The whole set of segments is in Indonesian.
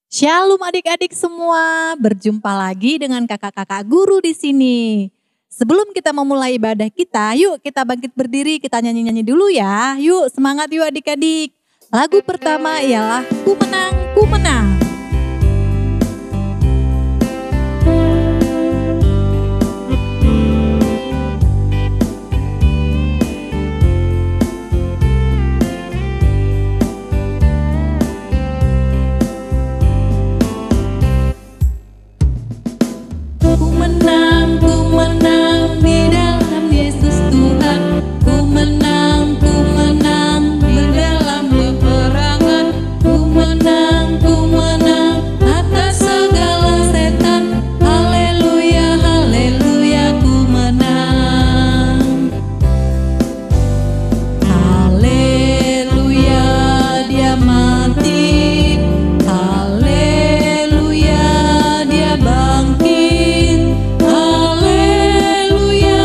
Shalom adik-adik semua, berjumpa lagi dengan kakak-kakak guru di sini. Sebelum kita memulai ibadah kita, yuk kita bangkit berdiri, kita nyanyi-nyanyi dulu ya. Yuk semangat yuk adik-adik. Lagu pertama ialah Ku Menang, Ku Menang. Ku menang di dalam Yesus Tuhan. Ku menang di dalam peperangan. Ku menang atas segala setan. Haleluya, haleluya, ku menang. Haleluya, dia mati. Haleluya, dia bangkit. Haleluya,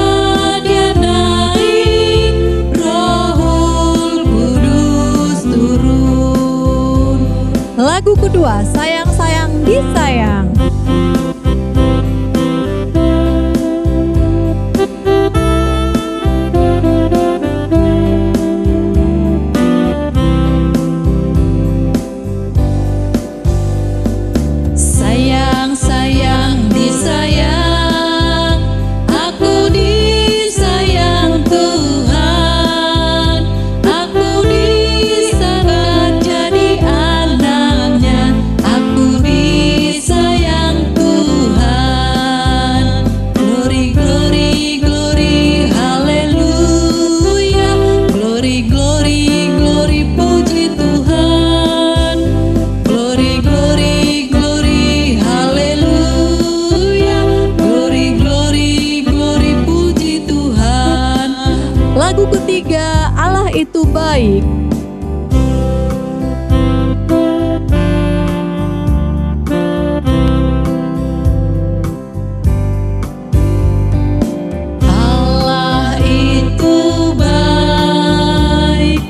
dia naik. Rohul Kudus turun. Lagu kedua, Sayang Sayang Disayang. Sayang, sayang, disayang, aku disayang Tuhan, aku disayang jadi anaknya, aku disayang Tuhan. Glory, glory, glory, haleluya, glory, glory, glory, puji Tuhan. Glory, glory, glory, haleluya. Glory, glory, glory, puji Tuhan. Lagu ketiga, Allah itu baik. Allah itu baik,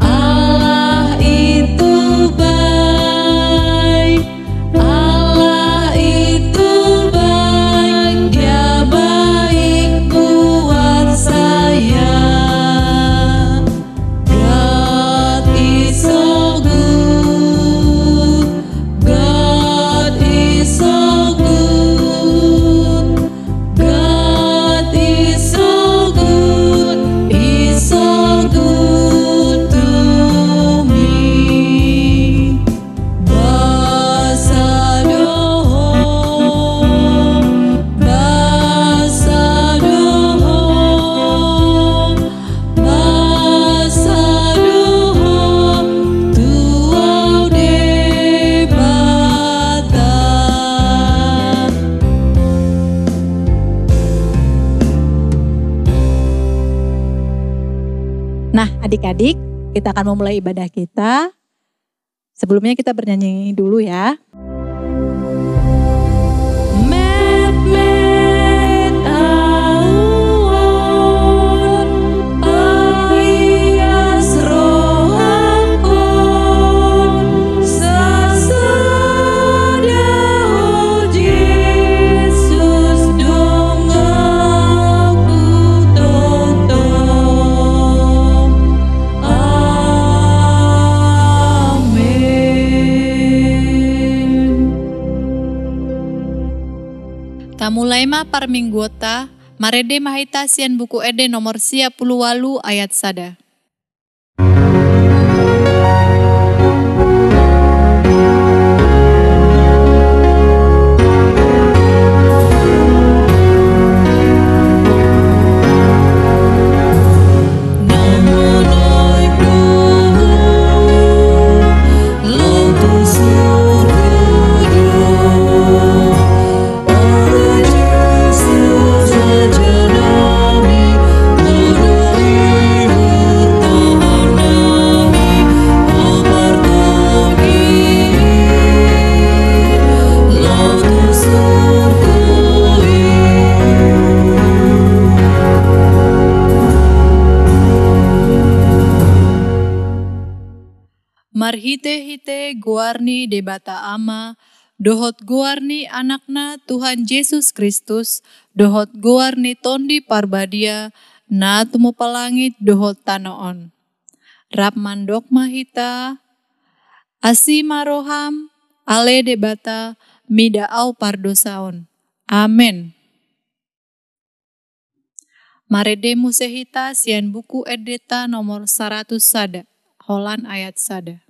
Allah itu baik, Allah itu baik, dia baik buat saya. God is so good, God is so good, God is so good, He's so good to me. Basadohong, basadohong, basadohong, tuau debata. Nah, adik-adik, kita akan memulai ibadah kita. Sebelumnya kita bernyanyi dulu ya. Met met awon, ayas rohakon, sasadao Yesus dong aku totong. Amin. Tamulaima parminggota, marede mahitasian buku ede nomor 10 ayat sada. Yesus, Raja Nabi, Muda marhite-hite guarni debata ama, dohot guarni anakna Tuhan Yesus Kristus, dohot guarni tondi parbadia, na tumu palangit dohot tanoon. Rap mandok mahita, asima roham, ale debata, mida au pardosaon. Amen. Marede musehita sian buku edeta nomor 100 sada. Holan ayat sada.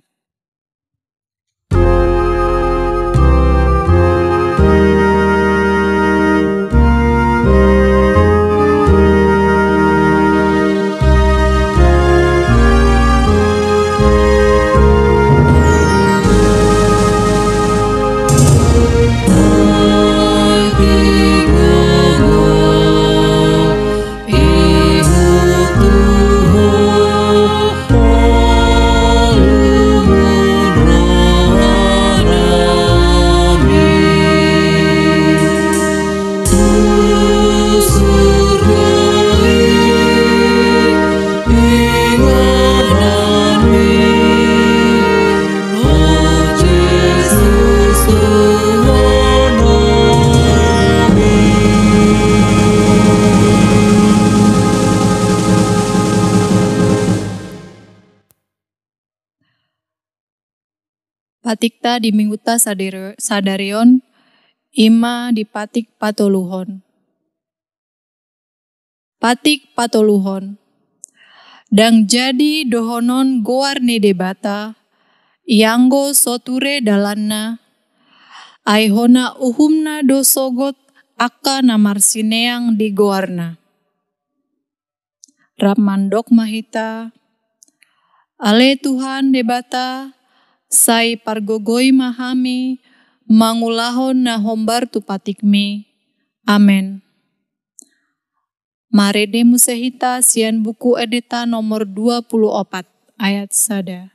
Patikta di mingguta sadarion, ima di patik patoluhon. Patik patoluhon. Dang jadi dohonon goarni debata, ianggo soture dalanna, aihona uhumna dosogot akka namarsineang di goarna. Rap mandok mahita, ale Tuhan debata, sai pargogoi mahami, mangulahon na hombar tu patikmi. Amen. Marede musehita sian buku edita nomor 24 ayat sada.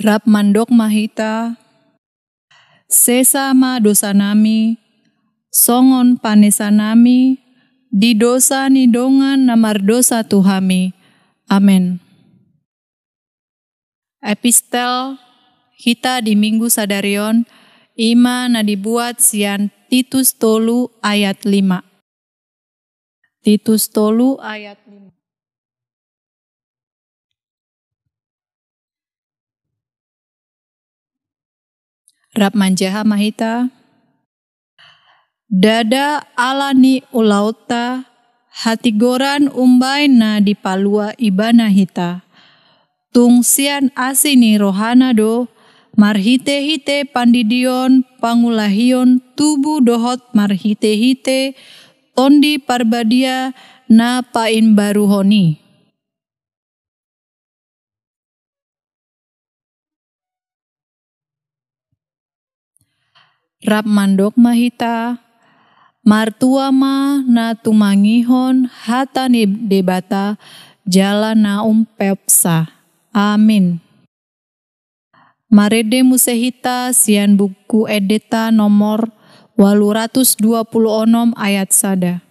Rap mandok mahita, sesama dosa nami, songon panesa nami, di dosa nidongan namar dosa Tuhami. Amen. Epistel hita di minggu sadarion, ima na dibuat sian Titus 3 ayat 5. Titus 3 ayat 5. Rap manjaha mahita, dada alani ulauta, hati goran umbai na dipalua ibana hita. Tungsian asini rohana do, marhite-hite pandidion pangulahion tubuh dohot marhite-hite, tondi parbadia na pain baruhoni. Rap mandok mahita, martua ma na tumangihon hata ni debata jala naum pepsa. Amin. Marede musehita sian buku edeta nomor 826 ayat sada.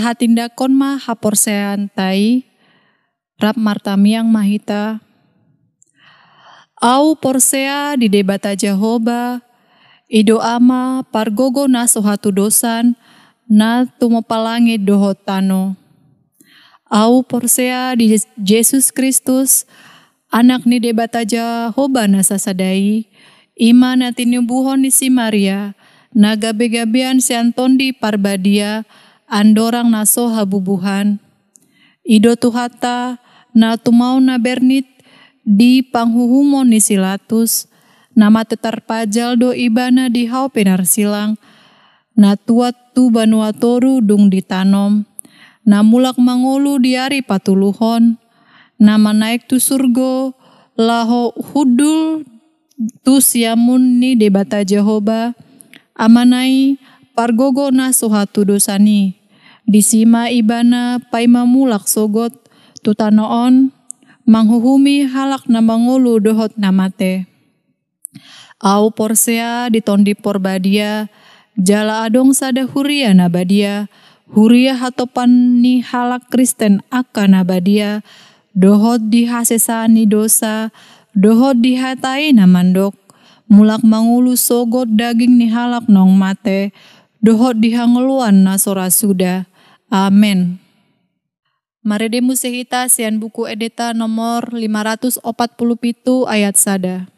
sahatindakon ma haporsean tai rap martamiang mahita. Au porsea di debata Jehoba, ido ama pargogo na sohatu dosan na tumopalangi dohotano. Au porsea di Yesus Kristus, anak ni debata Jehoba na sasadai, ima na tinubuhon ni si Maria, na gabe-gabean si Antondi parbadia, andorang naso habubuhan. Ido tuhata na tumau na bernit di panghuhumon ni Silatus, nama tetar pajal do ibana di hau penar silang, na tuat tu banuatoru dung ditanom, na mulak mangolu diari patuluhon, nama naik tu surgo, laho hudul tu siamun ni debata Jehoba, amanai pargogo na sohatu dosani, disima ibana paima mulak sogot, tutanoon, manghuhumi halak na mangolu dohot namate. Au porsea ditondi porbadia, jala adong sada huria nabadia, huria hatopan ni halak Kristen akan nabadia, dohot dihasesani dosa, dohot dihatai namandok, mulak mangulu sogot daging ni halak nong mate, dohot dihangeluan na sorasuda. Amen. Marede musehita sian buku edita nomor 547 ayat sada.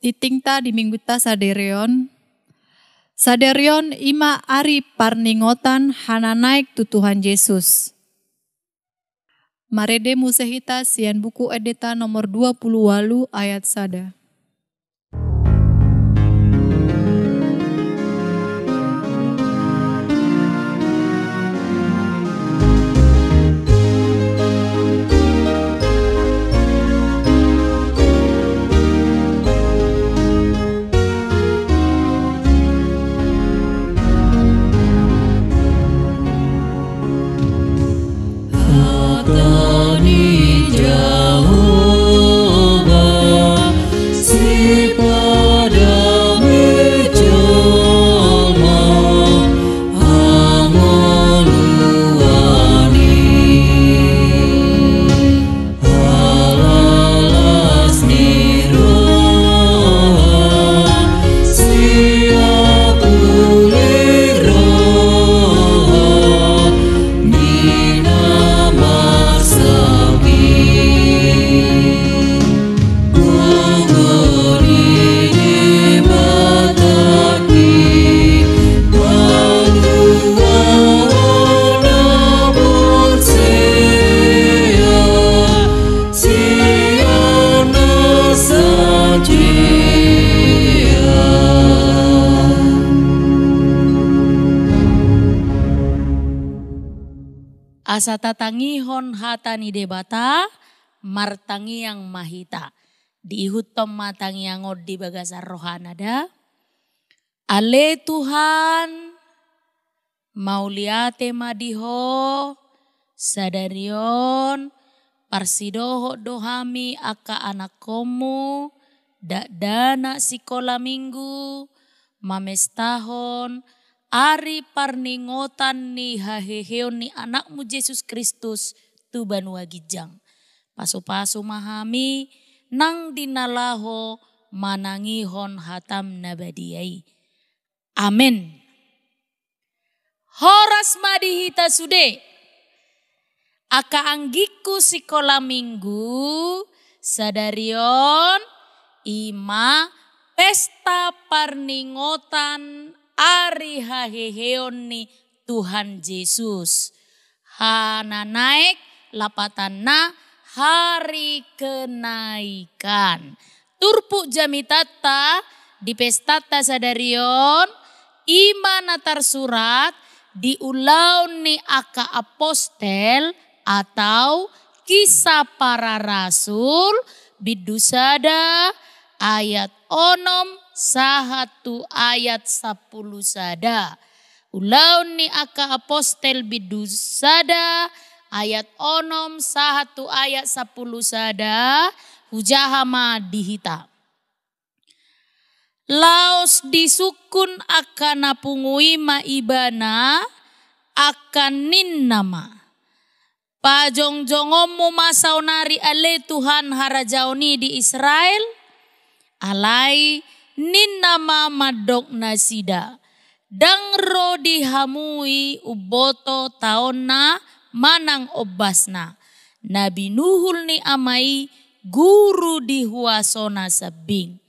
Titingta di mingguta saderion. Saderion ima ari parningotan hana naik tu Tuhan Yesus. Marede musehita sian buku edita nomor 28 ayat sada. Asa tatangihon hatani debata, martangi yang mahita. Dihutom matangi yang di bagasar rohanada. Ale Tuhan, mauliate madiho, sadarion, parsidoho dohami aka anak komu, dana sikola minggu, mamestahon, ari parningotan ni haheheon ni anakmu Yesus Kristus tu banua gijang. Pasu-pasu mahami nang dinalaho manangihon hatam nabadiyai. Amin. Horas madihita sude. Aka anggiku sikola minggu sadarion ima pesta parningotan ari haheheon ni Tuhan Yesus. Hana naik lapatana hari kenaikan. Turpu jamitata di pestata sadarion ima natar surat diulaun ni aka apostel atau kisah para rasul bidusada ayat 6 ayat 10 sada. Ulaun ni aka apostel bidusada ayat 6 ayat 10 sada hujahama dihita. Laos disukun akan napungui maibana akan ninnama. Pajong-jongomu masaunari ale Tuhan harajaoni di Israel. Alai ninnama madok nasida. Dang ro dihamui uboto taonna manang obasna. Nabi Nuhul ni amai guru dihuasona sabing.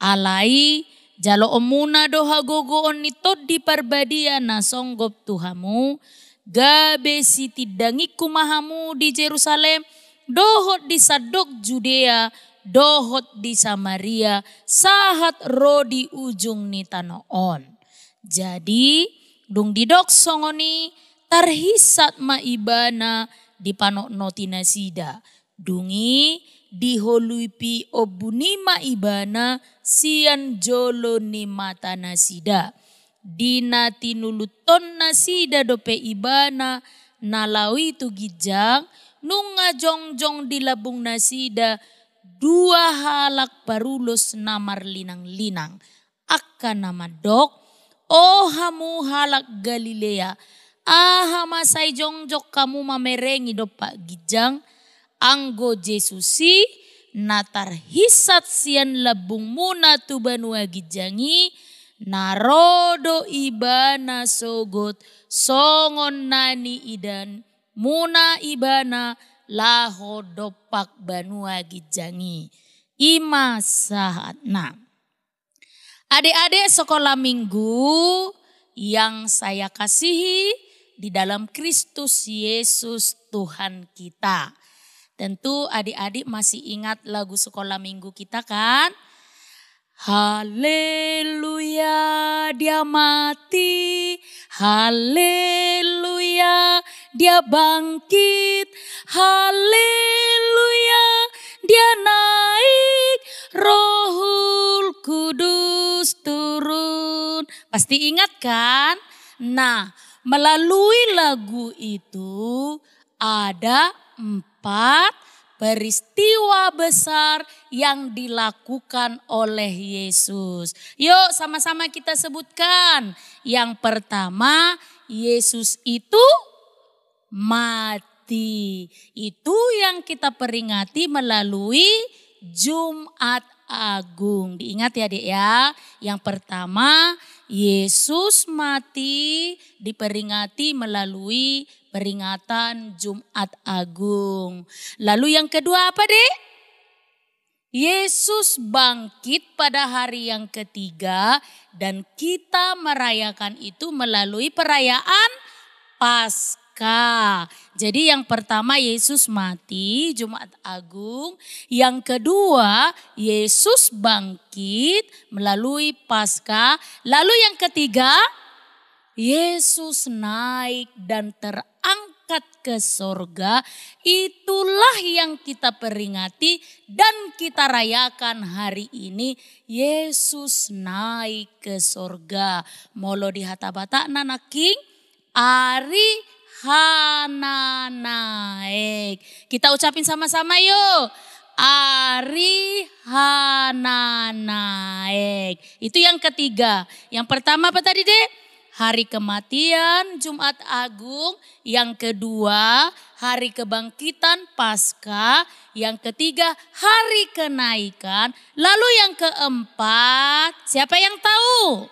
Alai jalo omuna doha gogoon nito di parbadia na songgop Tuhamu. Gabe siti dangiku mahamu di Jerusalem. Dohot di Sadok Judea. Dohot di Samaria. Sahat ro di ujung ni tanoon. Jadi dung didok songoni tarhisat maibana di panok notina sida. Dungi diholuipi obuni maibana sian jolo ni mata nasida. Dina tinuluton nasida dope ibana nalawi tu gijang nunga jongjong di labung nasida 2 halak parulos namar linang-linang. Akan nama dok oh hamu halak Galilea. Ahama say jongjok kamu mamerengi dopak gijang. Anggo Jesusi natar hisat sian labung muna tu banua gijangi. Narodo ibana sogot songon nani idan muna ibana laho dopak banua gijangi. Ima sahatna. Adik-adik sekolah minggu yang saya kasihi di dalam Kristus Yesus Tuhan kita. Tentu adik-adik masih ingat lagu sekolah minggu kita kan? Haleluya dia mati, haleluya dia bangkit, haleluya dia naik, Rohul Kudus turun. Pasti ingat kan? Nah, melalui lagu itu ada 4 peristiwa besar yang dilakukan oleh Yesus. Yuk sama-sama kita sebutkan. Yang pertama, Yesus itu mati. Itu yang kita peringati melalui Jumat Agung. Diingat ya Dek ya. Yang pertama, Yesus mati diperingati melalui peringatan Jumat Agung. Lalu yang kedua apa Dek? Yesus bangkit pada hari yang ketiga dan kita merayakan itu melalui perayaan Paskah. Jadi yang pertama Yesus mati, Jumat Agung. Yang kedua Yesus bangkit melalui Paskah. Lalu yang ketiga Yesus naik dan terangkat ke sorga. Itulah yang kita peringati dan kita rayakan hari ini. Yesus naik ke sorga. Molo di hatabata nanaking ari hana naik. Kita ucapin sama-sama yuk. Ari hana naik. Itu yang ketiga. Yang pertama apa tadi Dek? Hari kematian Jumat Agung. Yang kedua hari kebangkitan Paskah, yang ketiga hari kenaikan, lalu yang keempat siapa yang tahu?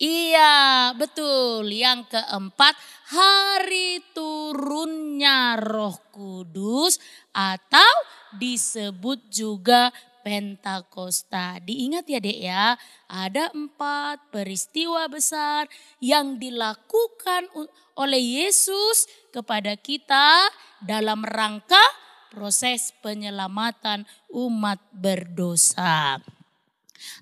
Iya, betul. Yang keempat, hari turunnya Roh Kudus atau disebut juga Pentakosta. Diingat ya Dek ya, ada 4 peristiwa besar yang dilakukan oleh Yesus kepada kita dalam rangka proses penyelamatan umat berdosa.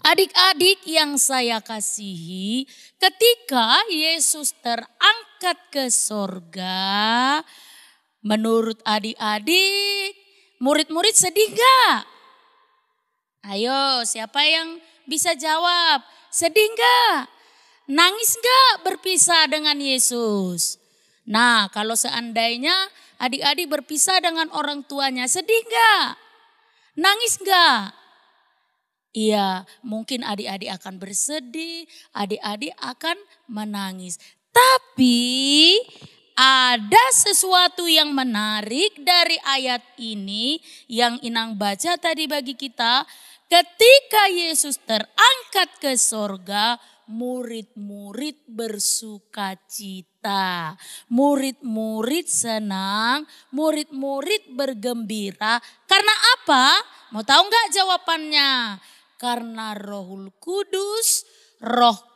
Adik-adik yang saya kasihi, ketika Yesus terangkat ke sorga, menurut adik-adik, murid-murid sedih gak? Ayo, siapa yang bisa jawab? Sedih gak? Nangis gak berpisah dengan Yesus? Nah, kalau seandainya adik-adik berpisah dengan orang tuanya, sedih gak? Nangis gak? Iya, mungkin adik-adik akan bersedih, adik-adik akan menangis. Tapi ada sesuatu yang menarik dari ayat ini yang Inang baca tadi bagi kita. Ketika Yesus terangkat ke sorga, murid-murid bersuka cita. Murid-murid senang, murid-murid bergembira. Karena apa? Mau tahu nggak jawabannya? Karena Roh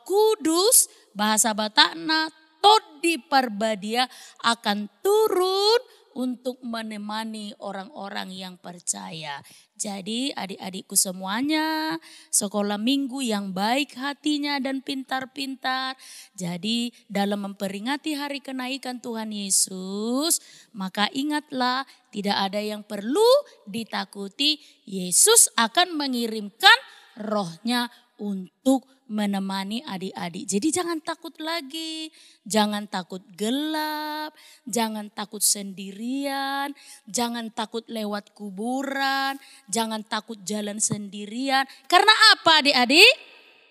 Kudus bahasa Batakna Todi Parbadia akan turun untuk menemani orang-orang yang percaya. Jadi adik-adikku semuanya, sekolah minggu yang baik hatinya dan pintar-pintar. Jadi dalam memperingati hari kenaikan Tuhan Yesus, maka ingatlah tidak ada yang perlu ditakuti. Yesus akan mengirimkan Roh-Nya untuk menemani adik-adik. Jadi jangan takut lagi, jangan takut gelap, jangan takut sendirian, jangan takut lewat kuburan, jangan takut jalan sendirian. Karena apa adik-adik?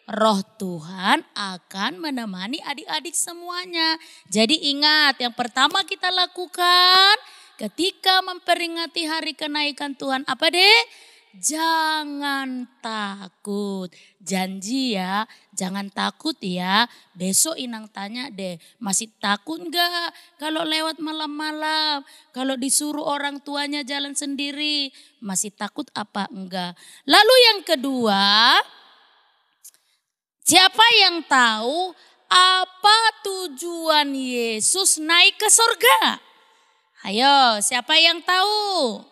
Roh Tuhan akan menemani adik-adik semuanya. Jadi ingat, yang pertama kita lakukan ketika memperingati hari kenaikan Tuhan, apa Dek? Jangan takut. Janji ya, jangan takut ya. Besok Inang tanya deh, masih takut enggak kalau lewat malam-malam? Kalau disuruh orang tuanya jalan sendiri, masih takut apa enggak? Lalu yang kedua, siapa yang tahu apa tujuan Yesus naik ke surga? Ayo, siapa yang tahu?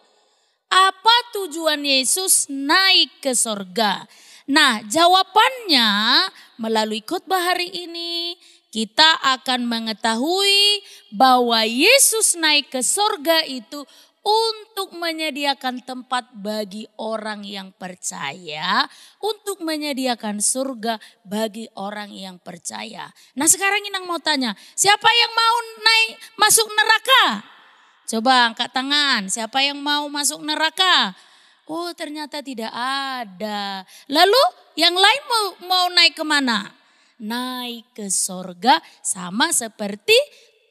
Apa tujuan Yesus naik ke sorga? Nah, jawabannya melalui khotbah hari ini kita akan mengetahui bahwa Yesus naik ke sorga itu untuk menyediakan tempat bagi orang yang percaya, untuk menyediakan surga bagi orang yang percaya. Nah, sekarang Inang mau tanya, siapa yang mau masuk neraka? Coba angkat tangan, siapa yang mau masuk neraka? Oh, ternyata tidak ada. Lalu yang lain mau naik kemana? Naik ke sorga sama seperti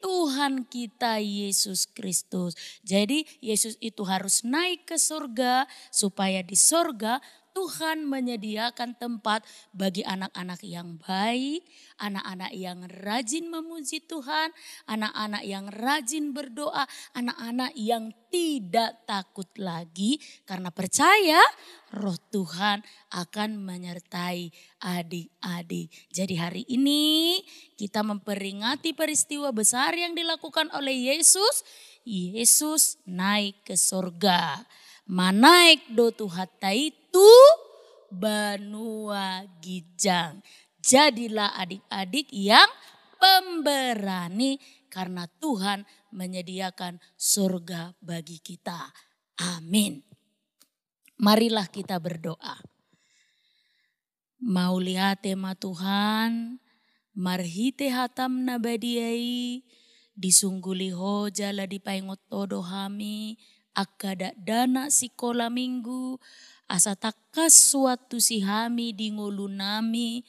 Tuhan kita Yesus Kristus. Jadi Yesus itu harus naik ke sorga supaya di sorga Tuhan menyediakan tempat bagi anak-anak yang baik, anak-anak yang rajin memuji Tuhan, anak-anak yang rajin berdoa, anak-anak yang tidak takut lagi karena percaya Roh Tuhan akan menyertai adik-adik. Jadi hari ini kita memperingati peristiwa besar yang dilakukan oleh Yesus. Yesus naik ke surga. Manaik do Tuhan itu banua gijang. Jadilah adik-adik yang pemberani karena Tuhan menyediakan surga bagi kita. Amin. Marilah kita berdoa. Maulihat tema Tuhan, marhite hatam nabadiai, disungguliho jala dipaingot todo hami, akada dana sikola minggu, asa takas suatu si hami di ngulunami,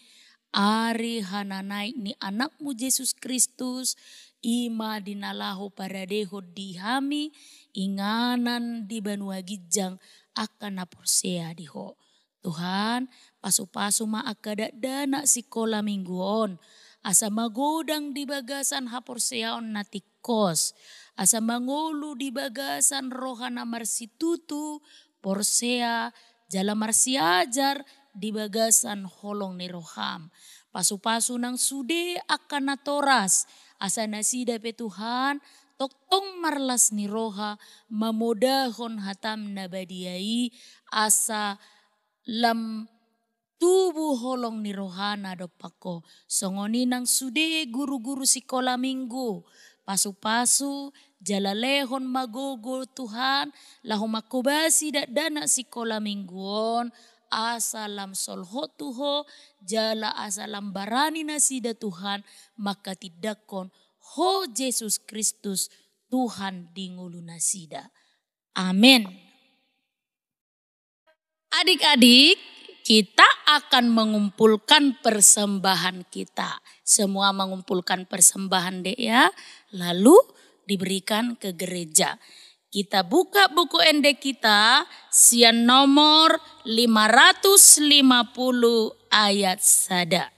ari hana naik ni anakmu Yesus Kristus, ima dinalahu paradeho dihami inganan di Banua Gijang akan naporsea diho. Tuhan, pasu-pasu ma akada dana sikola mingguon. Asa magodang di bagasan haporseaon natikos. Asa mangulu di bagasan rohana marsitutu porsea jala marsiajar di bagasan holong ni roham. Pasu-pasu nang sude akan natoras. Asa nasida pe Tuhan toktong marlas ni roha mamodahon hatam nabadiai asa lam tubuh holong ni rohana dopako. Songoni nang sude guru-guru sikola minggu. Pasu-pasu jalalehon magogo Tuhan. Lahu makobasi dana sikola mingguon. Asalam solho tuho jala asalam barani nasida Tuhan. Maka tidakon ho Yesus Kristus Tuhan dingulu nasida. Amin. Adik-adik, kita akan mengumpulkan persembahan kita. Semua mengumpulkan persembahan dek ya. Lalu diberikan ke gereja. Kita buka buku endek kita. Sian nomor 550 ayat sada.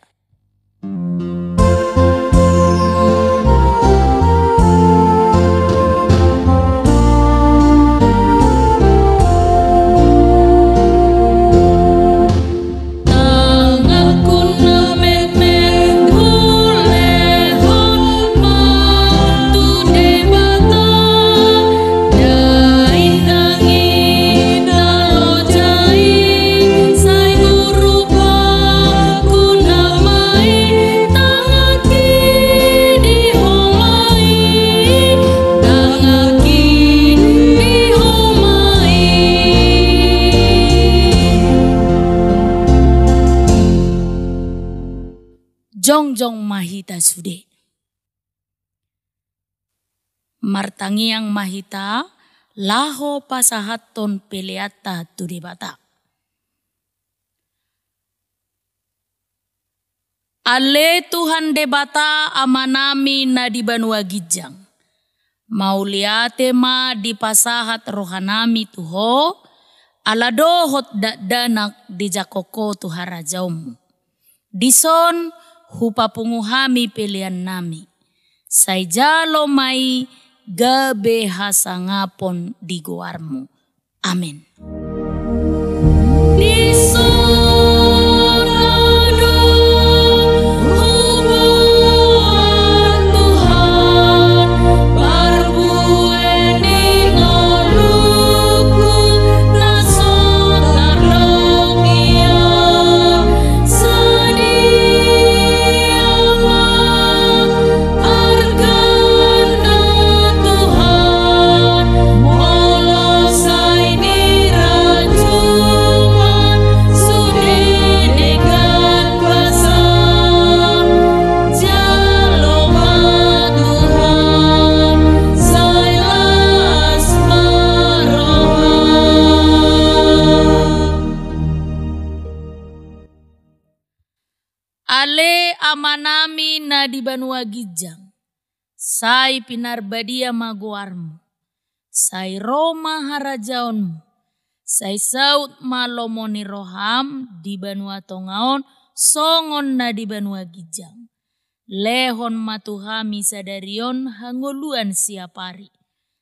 Jongjong mahita sude. Martangiang mahita laho pasahaton peleata tudibata. Ale Tuhan debata amanami na di Banua Gijang. Mauliate ma di pasahat rohanami tuho. Aladohot danak di jakoko tuharajaum. Dison hupa punguhami pilihan nami. Saijalo mai gabe hasangapon di goarmu. Amin. Amanami na di Banua Gijang, sai pinarbadia maguarmu, sai Roma harajaonmu, sai saut malomoni roham di Banua Tongaon, songon na di Banua Gijang. Lehon matuhami sadarion hangoluan siapari,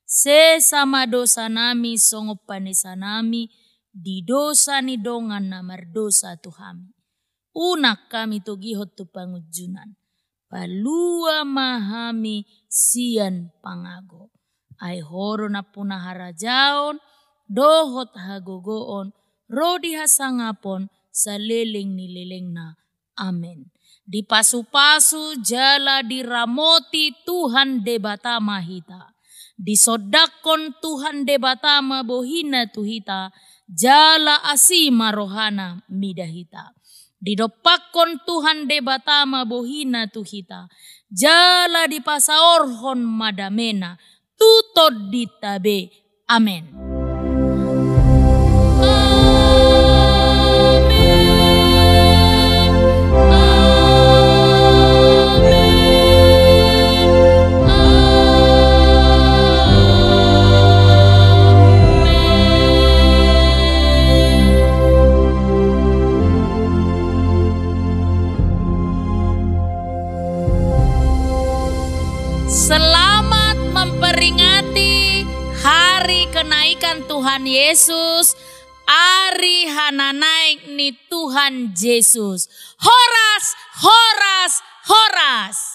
se sama dosa nami songopanisa nami, di dosa ni dongan namar dosa tuhami. Unak kami togihot tu pangujunan. Palua mahami sian pangago. Ay horo na punaharajaon, dohot hagogoon, rodi hasangapon, sa liling ni liling na. Amen. Di pasu-pasu jala diramoti Tuhan debata mahita. Di sodakon Tuhan debata mabohina tuhita, jala asima rohana midahita. Didopakon Tuhan debata mabohina tuhita. Jala di pasaorhon madamena. Tutod ditabe. Amen. Amen. kenaikan Tuhan Yesus. Ari hana naik ni Tuhan Yesus. Horas, horas, horas.